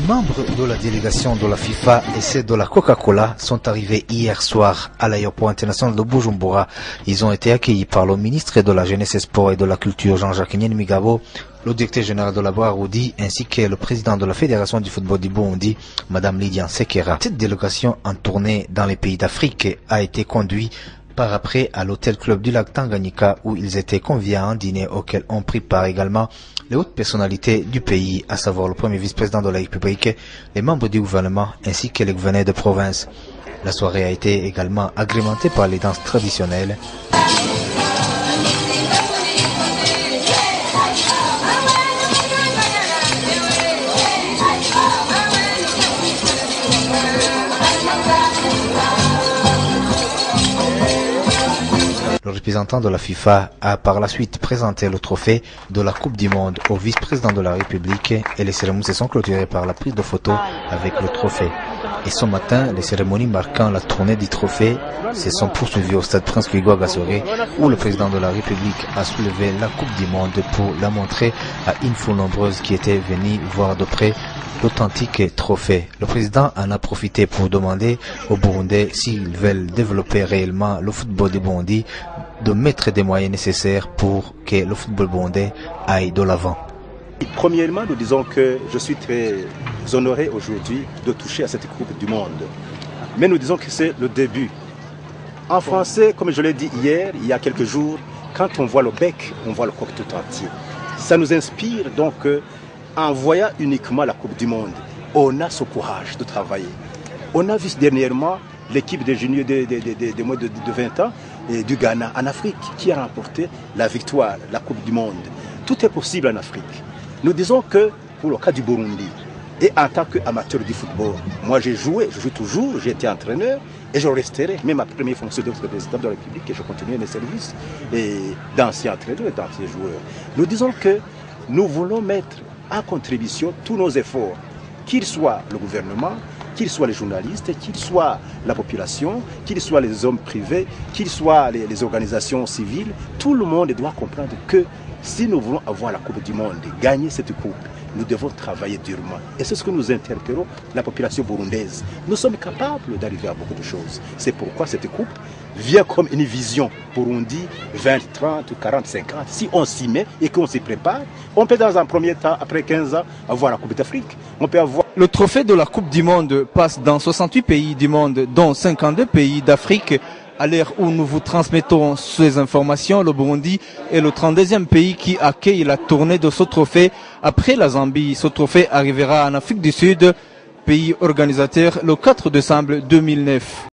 membres de la délégation de la FIFA et ceux de la Coca-Cola sont arrivés hier soir à l'aéroport international de Bujumbura. Ils ont été accueillis par le ministre de la Jeunesse, Sport et de la Culture, Jean-Jacques Nyenmigabo, le directeur général de la Boaroudi, ainsi que le président de la Fédération du football du Burundi, Madame Lydian Sekera. Cette délégation en tournée dans les pays d'Afrique a été conduite par après à l'hôtel club du lac Tanganyika où ils étaient conviés à un dîner auquel ont pris part également les hautes personnalités du pays, à savoir le premier vice-président de la République, les membres du gouvernement ainsi que les gouverneurs de province. La soirée a été également agrémentée par les danses traditionnelles. Le représentant de la FIFA a par la suite présenté le trophée de la Coupe du Monde au vice-président de la République et les cérémonies se sont clôturées par la prise de photos avec le trophée. Et ce matin, les cérémonies marquant la tournée du trophée se sont poursuivies au stade Prince Rugoi Gasore où le président de la République a soulevé la Coupe du Monde pour la montrer à une foule nombreuse qui était venue voir de près l'authentique trophée. Le président en a profité pour demander aux Burundais s'ils veulent développer réellement le football du Burundi, de mettre des moyens nécessaires pour que le football burundais aille de l'avant. Premièrement, nous disons que je suis très honoré aujourd'hui de toucher à cette Coupe du Monde. Mais nous disons que c'est le début. En français, comme je l'ai dit hier, il y a quelques jours, quand on voit le bec, on voit le coq tout entier. Ça nous inspire donc en voyant uniquement la Coupe du Monde, on a ce courage de travailler. On a vu dernièrement l'équipe des juniors de moins de 20 ans du Ghana en Afrique qui a remporté la victoire, la Coupe du Monde. Tout est possible en Afrique. Nous disons que pour le cas du Burundi, et en tant qu'amateur du football, moi j'ai joué, je joue toujours, j'ai été entraîneur et je resterai, même ma première fonction de président de la République, et je continue mes services d'anciens entraîneurs et d'anciens joueurs. Nous disons que nous voulons mettre en contribution tous nos efforts, qu'ils soient le gouvernement, qu'ils soient les journalistes, qu'ils soient la population, qu'ils soient les hommes privés, qu'ils soient les organisations civiles. Tout le monde doit comprendre que si nous voulons avoir la Coupe du Monde, gagner cette Coupe, nous devons travailler durement. Et c'est ce que nous interpellons la population burundaise. Nous sommes capables d'arriver à beaucoup de choses. C'est pourquoi cette Coupe vient comme une vision Burundi 20, 30, 40, 50. Si on s'y met et qu'on s'y prépare, on peut dans un premier temps, après 15 ans, avoir la Coupe d'Afrique. On peut avoir... Le trophée de la Coupe du Monde passe dans 68 pays du monde, dont 52 pays d'Afrique. À l'heure où nous vous transmettons ces informations, le Burundi est le 32e pays qui accueille la tournée de ce trophée. Après la Zambie, ce trophée arrivera en Afrique du Sud, pays organisateur, le 4 décembre 2009.